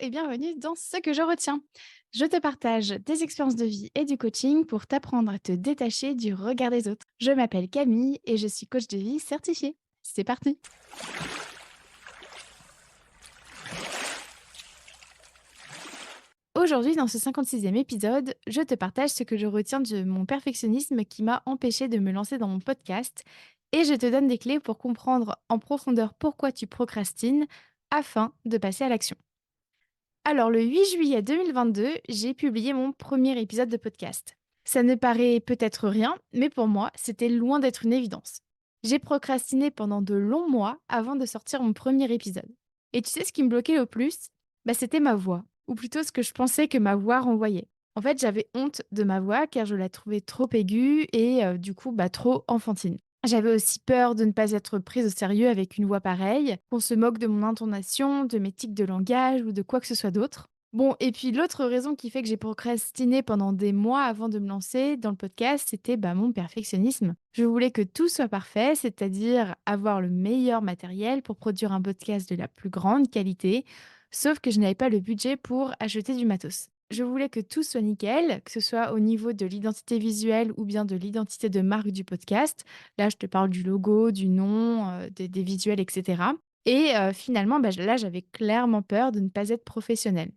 et bienvenue dans Ce que je retiens. Je te partage des expériences de vie et du coaching pour t'apprendre à te détacher du regard des autres. Je m'appelle Camille et je suis coach de vie certifiée. C'est parti. Aujourd'hui, dans ce 56e épisode, je te partage ce que je retiens de mon perfectionnisme qui m'a empêché de me lancer dans mon podcast et je te donne des clés pour comprendre en profondeur pourquoi tu procrastines afin de passer à l'action. Alors, le 8 juillet 2022, j'ai publié mon premier épisode de podcast. Ça ne paraît peut-être rien, mais pour moi, c'était loin d'être une évidence. J'ai procrastiné pendant de longs mois avant de sortir mon premier épisode. Et tu sais ce qui me bloquait le plus? C'était ma voix, ou plutôt ce que je pensais que ma voix renvoyait. En fait, j'avais honte de ma voix car je la trouvais trop aiguë et du coup, trop enfantine. J'avais aussi peur de ne pas être prise au sérieux avec une voix pareille, qu'on se moque de mon intonation, de mes tics de langage ou de quoi que ce soit d'autre. Bon, et puis l'autre raison qui fait que j'ai procrastiné pendant des mois avant de me lancer dans le podcast, c'était mon perfectionnisme. Je voulais que tout soit parfait, c'est-à-dire avoir le meilleur matériel pour produire un podcast de la plus grande qualité, sauf que je n'avais pas le budget pour acheter du matos. Je voulais que tout soit nickel, que ce soit au niveau de l'identité visuelle ou bien de l'identité de marque du podcast. Là, je te parle du logo, du nom, des visuels, et cetera. Et finalement, là, j'avais clairement peur de ne pas être professionnelle.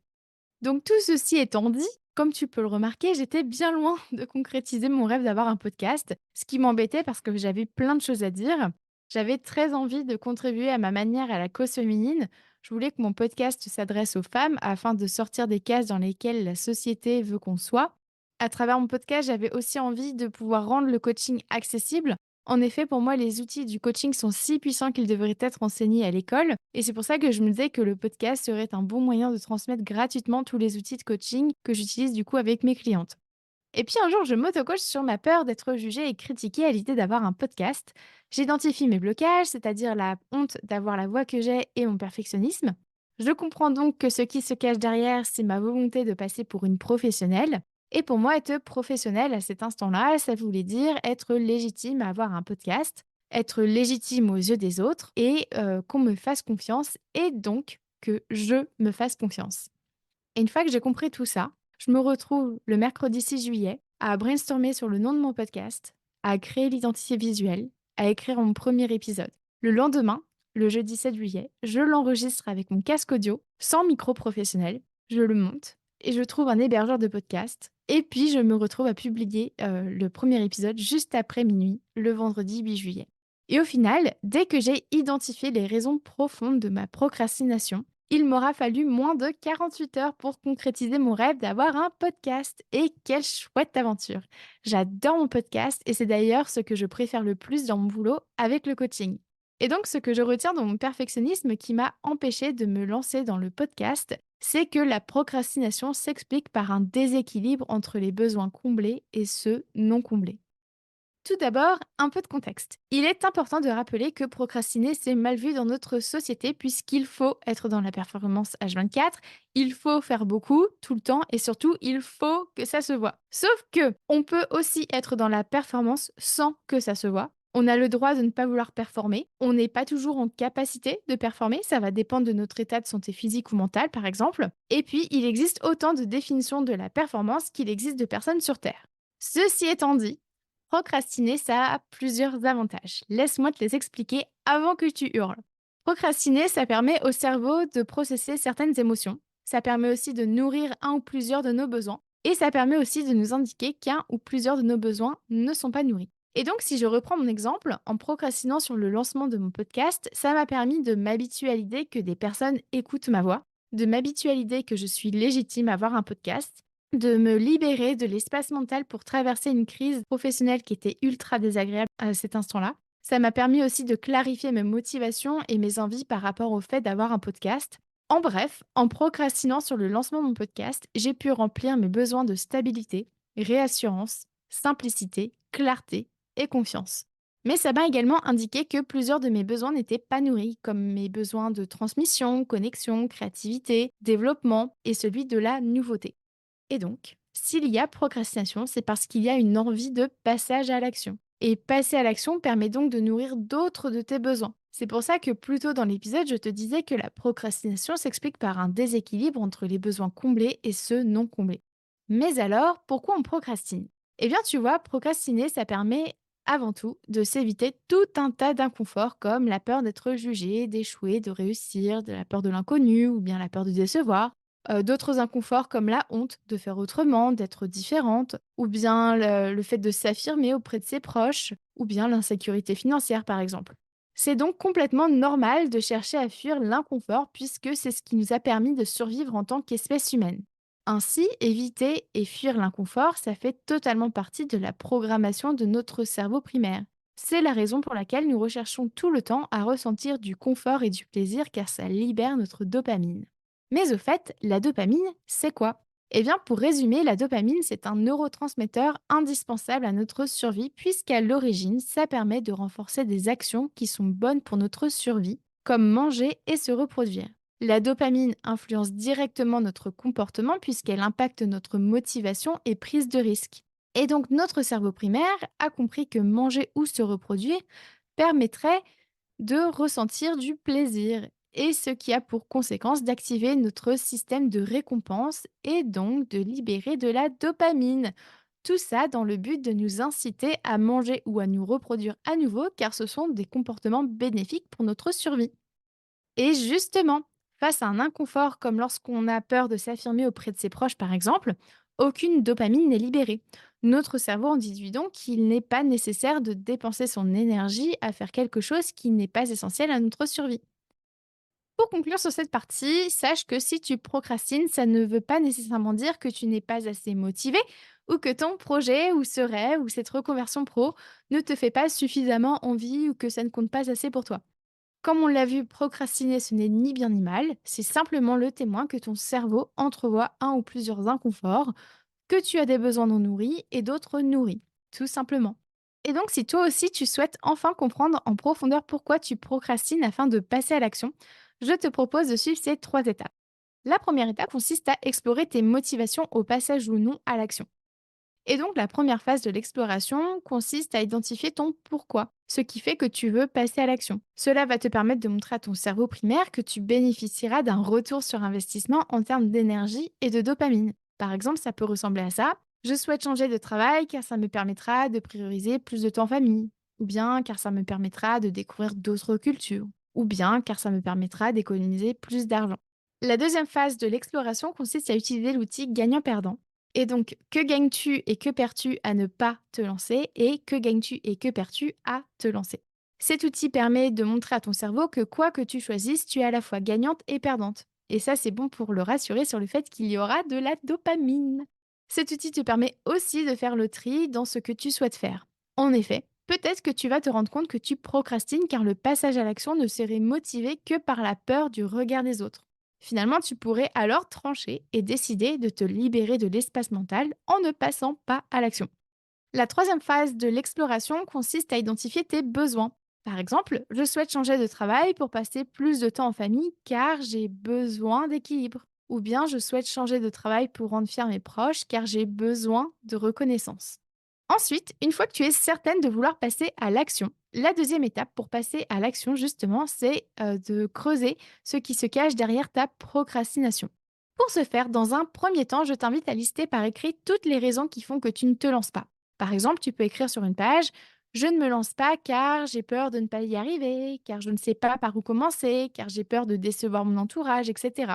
Donc tout ceci étant dit, comme tu peux le remarquer, j'étais bien loin de concrétiser mon rêve d'avoir un podcast, ce qui m'embêtait parce que j'avais plein de choses à dire. J'avais très envie de contribuer à ma manière à la cause féminine. Je voulais que mon podcast s'adresse aux femmes afin de sortir des cases dans lesquelles la société veut qu'on soit. À travers mon podcast, j'avais aussi envie de pouvoir rendre le coaching accessible. En effet, pour moi, les outils du coaching sont si puissants qu'ils devraient être enseignés à l'école. Et c'est pour ça que je me disais que le podcast serait un bon moyen de transmettre gratuitement tous les outils de coaching que j'utilise du coup avec mes clientes. Et puis un jour, je m'auto-coach sur ma peur d'être jugée et critiquée à l'idée d'avoir un podcast. J'identifie mes blocages, c'est-à-dire la honte d'avoir la voix que j'ai et mon perfectionnisme. Je comprends donc que ce qui se cache derrière, c'est ma volonté de passer pour une professionnelle. Et pour moi, être professionnelle à cet instant-là, ça voulait dire être légitime à avoir un podcast, être légitime aux yeux des autres et qu'on me fasse confiance et donc que je me fasse confiance. Et une fois que j'ai compris tout ça, je me retrouve le mercredi 6 juillet à brainstormer sur le nom de mon podcast, à créer l'identité visuelle, à écrire mon premier épisode. Le lendemain, le jeudi 7 juillet, je l'enregistre avec mon casque audio, sans micro professionnel, je le monte et je trouve un hébergeur de podcast. Et puis, je me retrouve à publier le premier épisode juste après minuit, le vendredi 8 juillet. Et au final, dès que j'ai identifié les raisons profondes de ma procrastination, il m'aura fallu moins de 48 heures pour concrétiser mon rêve d'avoir un podcast. Et quelle chouette aventure! J'adore mon podcast et c'est d'ailleurs ce que je préfère le plus dans mon boulot avec le coaching. Et donc, ce que je retiens dans mon perfectionnisme qui m'a empêché de me lancer dans le podcast, c'est que la procrastination s'explique par un déséquilibre entre les besoins comblés et ceux non comblés. Tout d'abord, un peu de contexte. Il est important de rappeler que procrastiner, c'est mal vu dans notre société puisqu'il faut être dans la performance H24, il faut faire beaucoup, tout le temps et surtout, il faut que ça se voit. Sauf que on peut aussi être dans la performance sans que ça se voit. On a le droit de ne pas vouloir performer. On n'est pas toujours en capacité de performer. Ça va dépendre de notre état de santé physique ou mentale, par exemple. Et puis, il existe autant de définitions de la performance qu'il existe de personnes sur Terre. Ceci étant dit, procrastiner, ça a plusieurs avantages. Laisse-moi te les expliquer avant que tu hurles. Procrastiner, ça permet au cerveau de processer certaines émotions. Ça permet aussi de nourrir un ou plusieurs de nos besoins. Et ça permet aussi de nous indiquer qu'un ou plusieurs de nos besoins ne sont pas nourris. Et donc, si je reprends mon exemple, en procrastinant sur le lancement de mon podcast, ça m'a permis de m'habituer à l'idée que des personnes écoutent ma voix, de m'habituer à l'idée que je suis légitime à avoir un podcast, de me libérer de l'espace mental pour traverser une crise professionnelle qui était ultra désagréable à cet instant-là. Ça m'a permis aussi de clarifier mes motivations et mes envies par rapport au fait d'avoir un podcast. En bref, en procrastinant sur le lancement de mon podcast, j'ai pu remplir mes besoins de stabilité, réassurance, simplicité, clarté et confiance. Mais ça m'a également indiqué que plusieurs de mes besoins n'étaient pas nourris, comme mes besoins de transmission, connexion, créativité, développement et celui de la nouveauté. Et donc, s'il y a procrastination, c'est parce qu'il y a une envie de passage à l'action. Et passer à l'action permet donc de nourrir d'autres de tes besoins. C'est pour ça que plus tôt dans l'épisode, je te disais que la procrastination s'explique par un déséquilibre entre les besoins comblés et ceux non comblés. Mais alors, pourquoi on procrastine? Eh bien, tu vois, procrastiner, ça permet avant tout de s'éviter tout un tas d'inconforts comme la peur d'être jugé, d'échouer, de réussir, de la peur de l'inconnu ou bien la peur de décevoir. D'autres inconforts comme la honte de faire autrement, d'être différente, ou bien le fait de s'affirmer auprès de ses proches, ou bien l'insécurité financière par exemple. C'est donc complètement normal de chercher à fuir l'inconfort puisque c'est ce qui nous a permis de survivre en tant qu'espèce humaine. Ainsi, éviter et fuir l'inconfort, ça fait totalement partie de la programmation de notre cerveau primaire. C'est la raison pour laquelle nous recherchons tout le temps à ressentir du confort et du plaisir car ça libère notre dopamine. Mais au fait, la dopamine, c'est quoi? Eh bien, pour résumer, la dopamine, c'est un neurotransmetteur indispensable à notre survie puisqu'à l'origine, ça permet de renforcer des actions qui sont bonnes pour notre survie, comme manger et se reproduire. La dopamine influence directement notre comportement puisqu'elle impacte notre motivation et prise de risque. Et donc notre cerveau primaire a compris que manger ou se reproduire permettrait de ressentir du plaisir et ce qui a pour conséquence d'activer notre système de récompense et donc de libérer de la dopamine. Tout ça dans le but de nous inciter à manger ou à nous reproduire à nouveau car ce sont des comportements bénéfiques pour notre survie. Et justement, face à un inconfort comme lorsqu'on a peur de s'affirmer auprès de ses proches par exemple, aucune dopamine n'est libérée. Notre cerveau en déduit donc qu'il n'est pas nécessaire de dépenser son énergie à faire quelque chose qui n'est pas essentiel à notre survie. Pour conclure sur cette partie, sache que si tu procrastines, ça ne veut pas nécessairement dire que tu n'es pas assez motivé ou que ton projet ou ce rêve ou cette reconversion pro ne te fait pas suffisamment envie ou que ça ne compte pas assez pour toi. Comme on l'a vu, procrastiner, ce n'est ni bien ni mal, c'est simplement le témoin que ton cerveau entrevoit un ou plusieurs inconforts, que tu as des besoins non nourris et d'autres nourris, tout simplement. Et donc, si toi aussi tu souhaites enfin comprendre en profondeur pourquoi tu procrastines afin de passer à l'action, je te propose de suivre ces trois étapes. La première étape consiste à explorer tes motivations au passage ou non à l'action. Et donc, la première phase de l'exploration consiste à identifier ton pourquoi, ce qui fait que tu veux passer à l'action. Cela va te permettre de montrer à ton cerveau primaire que tu bénéficieras d'un retour sur investissement en termes d'énergie et de dopamine. Par exemple, ça peut ressembler à ça. Je souhaite changer de travail car ça me permettra de prioriser plus de temps en famille. Ou bien car ça me permettra de découvrir d'autres cultures. Ou bien car ça me permettra d'économiser plus d'argent. La deuxième phase de l'exploration consiste à utiliser l'outil gagnant-perdant. Et donc, que gagnes-tu et que perds-tu à ne pas te lancer et que gagnes-tu et que perds-tu à te lancer? Cet outil permet de montrer à ton cerveau que quoi que tu choisisses, tu es à la fois gagnante et perdante. Et ça, c'est bon pour le rassurer sur le fait qu'il y aura de la dopamine. Cet outil te permet aussi de faire le tri dans ce que tu souhaites faire. En effet, peut-être que tu vas te rendre compte que tu procrastines car le passage à l'action ne serait motivé que par la peur du regard des autres. Finalement, tu pourrais alors trancher et décider de te libérer de l'espace mental en ne passant pas à l'action. La troisième phase de l'exploration consiste à identifier tes besoins. Par exemple, je souhaite changer de travail pour passer plus de temps en famille car j'ai besoin d'équilibre. Ou bien je souhaite changer de travail pour rendre fiers mes proches car j'ai besoin de reconnaissance. Ensuite, une fois que tu es certaine de vouloir passer à l'action, la deuxième étape pour passer à l'action, justement, c'est de creuser ce qui se cache derrière ta procrastination. Pour ce faire, dans un premier temps, je t'invite à lister par écrit toutes les raisons qui font que tu ne te lances pas. Par exemple, tu peux écrire sur une page: je ne me lance pas car j'ai peur de ne pas y arriver, car je ne sais pas par où commencer, car j'ai peur de décevoir mon entourage, etc.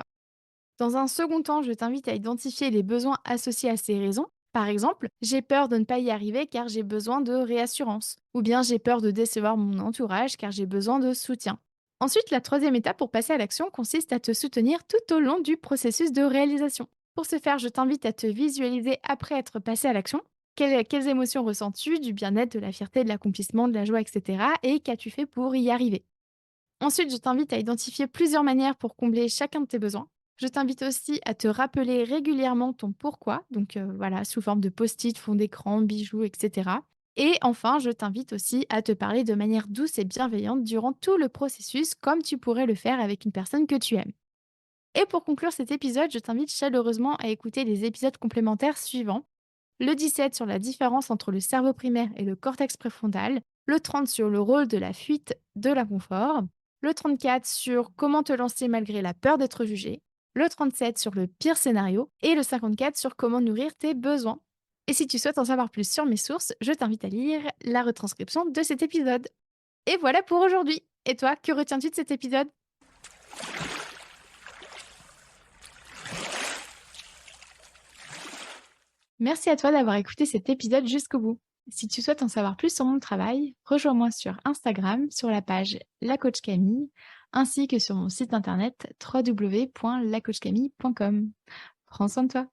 Dans un second temps, je t'invite à identifier les besoins associés à ces raisons. Par exemple, j'ai peur de ne pas y arriver car j'ai besoin de réassurance. Ou bien j'ai peur de décevoir mon entourage car j'ai besoin de soutien. Ensuite, la troisième étape pour passer à l'action consiste à te soutenir tout au long du processus de réalisation. Pour ce faire, je t'invite à te visualiser après être passé à l'action. Quelles émotions ressens-tu? Du bien-être, de la fierté, de l'accomplissement, de la joie, etc. Et qu'as-tu fait pour y arriver? Ensuite, je t'invite à identifier plusieurs manières pour combler chacun de tes besoins. Je t'invite aussi à te rappeler régulièrement ton pourquoi, donc voilà, sous forme de post-it, fond d'écran, bijoux, etc. Et enfin, je t'invite aussi à te parler de manière douce et bienveillante durant tout le processus, comme tu pourrais le faire avec une personne que tu aimes. Et pour conclure cet épisode, je t'invite chaleureusement à écouter les épisodes complémentaires suivants: le 17 sur la différence entre le cerveau primaire et le cortex préfrontal, le 30 sur le rôle de la fuite de l'inconfort, le 34 sur comment te lancer malgré la peur d'être jugé, le 37 sur le pire scénario et le 54 sur comment nourrir tes besoins. Et si tu souhaites en savoir plus sur mes sources, je t'invite à lire la retranscription de cet épisode. Et voilà pour aujourd'hui. Et toi, que retiens-tu de cet épisode? Merci à toi d'avoir écouté cet épisode jusqu'au bout. Si tu souhaites en savoir plus sur mon travail, rejoins-moi sur Instagram sur la page La Coach Camille, ainsi que sur mon site internet www.lacoachcamille.com. Prends soin de toi.